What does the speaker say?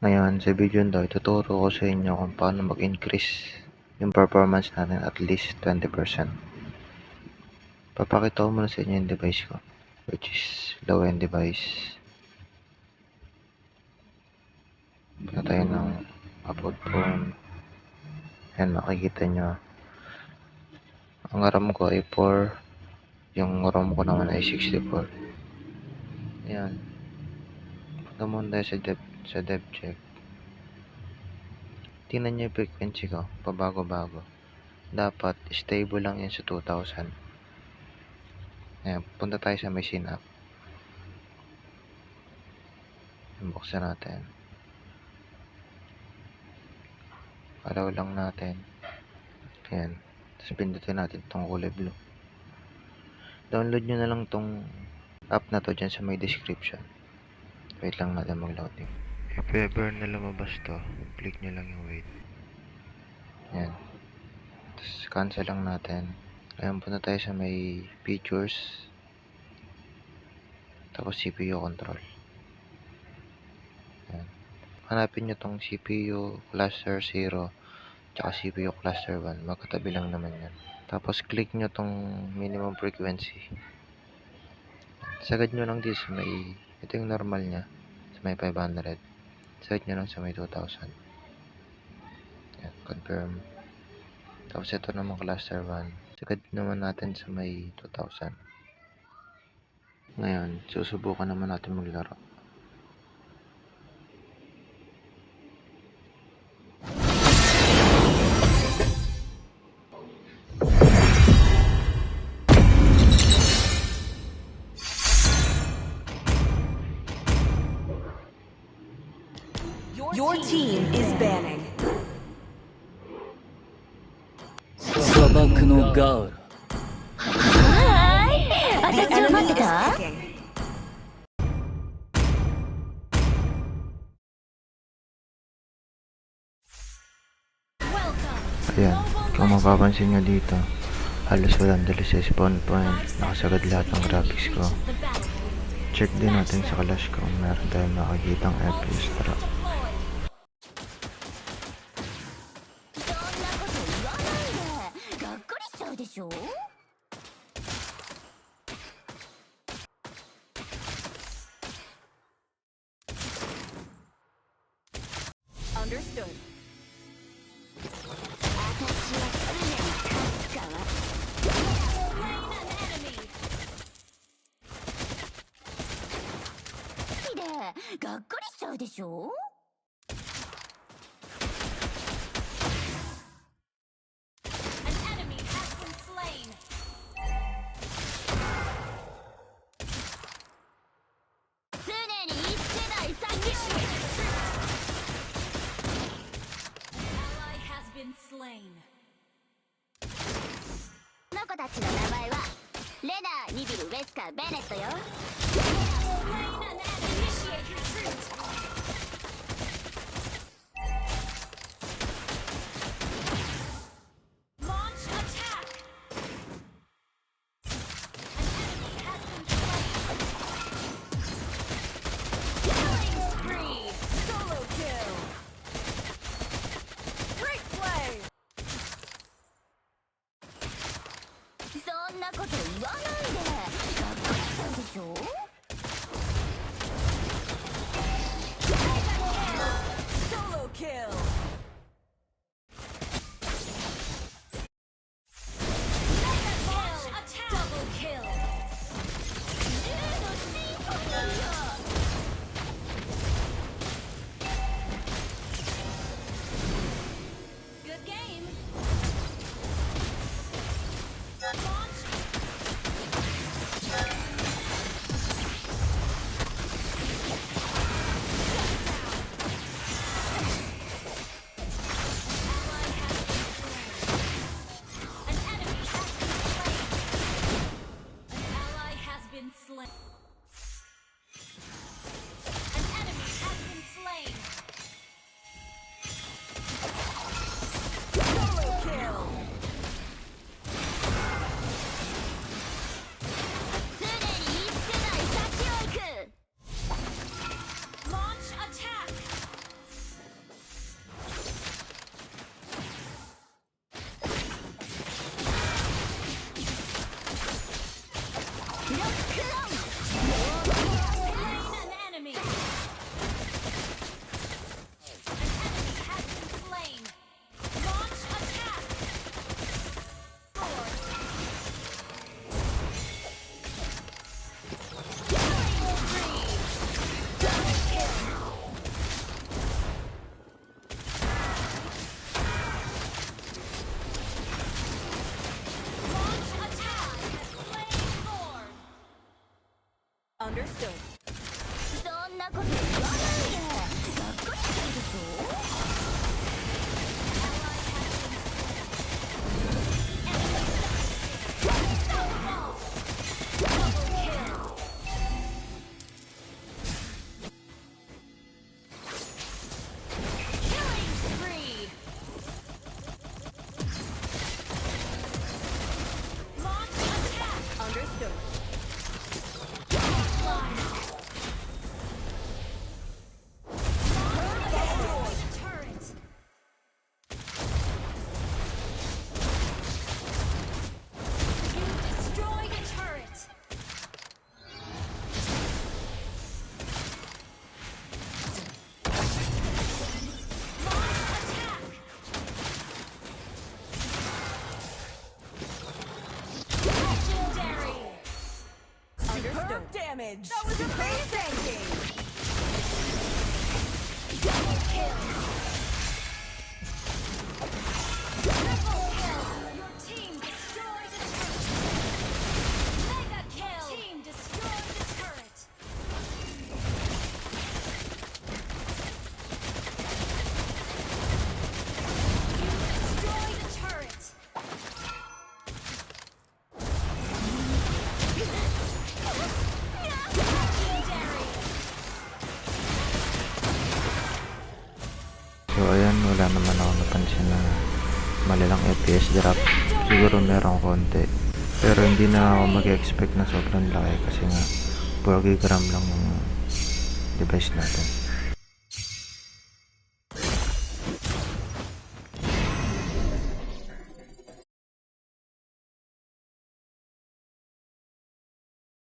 Ngayon sa video na 'to, ituturo ko sa inyo kung paano mag-increase yung performance natin at least 20%. Papakita ko muna sa inyo yung device ko, which is low-end device. Punta tayo ng about phone. Ayan, makikita nyo. Ang RAM ko ay 4. Yung ROM ko naman ay 64. Ayan. Punta muna tayo sa dev check. Tingnan nyo yung frequency ko, pabago-bago. Dapat stable lang yan sa 2000. Ayan, punta tayo sa machine app. Buksan natin. Allow lang natin. Ayan. Tapos pindutin natin itong kulay blue. Download nyo na lang itong app na to dyan sa may description. Wait lang natin mag-loading. If ever na lumabas to, click nyo lang yung wait. Ayan. Tapos cancel lang natin. Ayan, punta tayo sa may features. Tapos CPU control. Ayan. Hanapin nyo tong CPU cluster 0 tsaka CPU cluster 1. Magkatabi lang naman yan. Tapos click nyo tong minimum frequency. Sagad nyo lang dito sa may, ito yung normal nya, sa may 500. Sagad nyo lang sa may 2000. Ayan, confirm. Tapos ito naman cluster 1. Sagad naman natin sa may 2000. Ngayon, susubukan naman natin maglaro. Your team is banning. 砂漠のガウル。The 私を enemy 待って is た picking. Ayan, kung mapapansin nyo dito, halos walang dali sa spawn point. Nakasagad lahat ng graphics ko. Check din natin sa Clash kung meron tayong makikitang FPS drop. そんなこと言わないでがっかりしちゃうでしょ Understood. 私は常に勝つからでがっかりしちゃうでしょ 常に一世代先この子たちの名前はレナー、ニビル、ウェスカー、ベネットよ そんなこと言わないでがっかりしちゃうでしょ damage. That was amazing. Your team destroyed the turret. Mega kill. Team destroyed the turret. You destroyed the turret. Legendary. So ayan, wala naman ako napansin na malalang FPS drop. Siguro meron konti. Pero hindi na ako mag-expect na sobrang laki kasi nga 4 GB RAM lang yung device natin.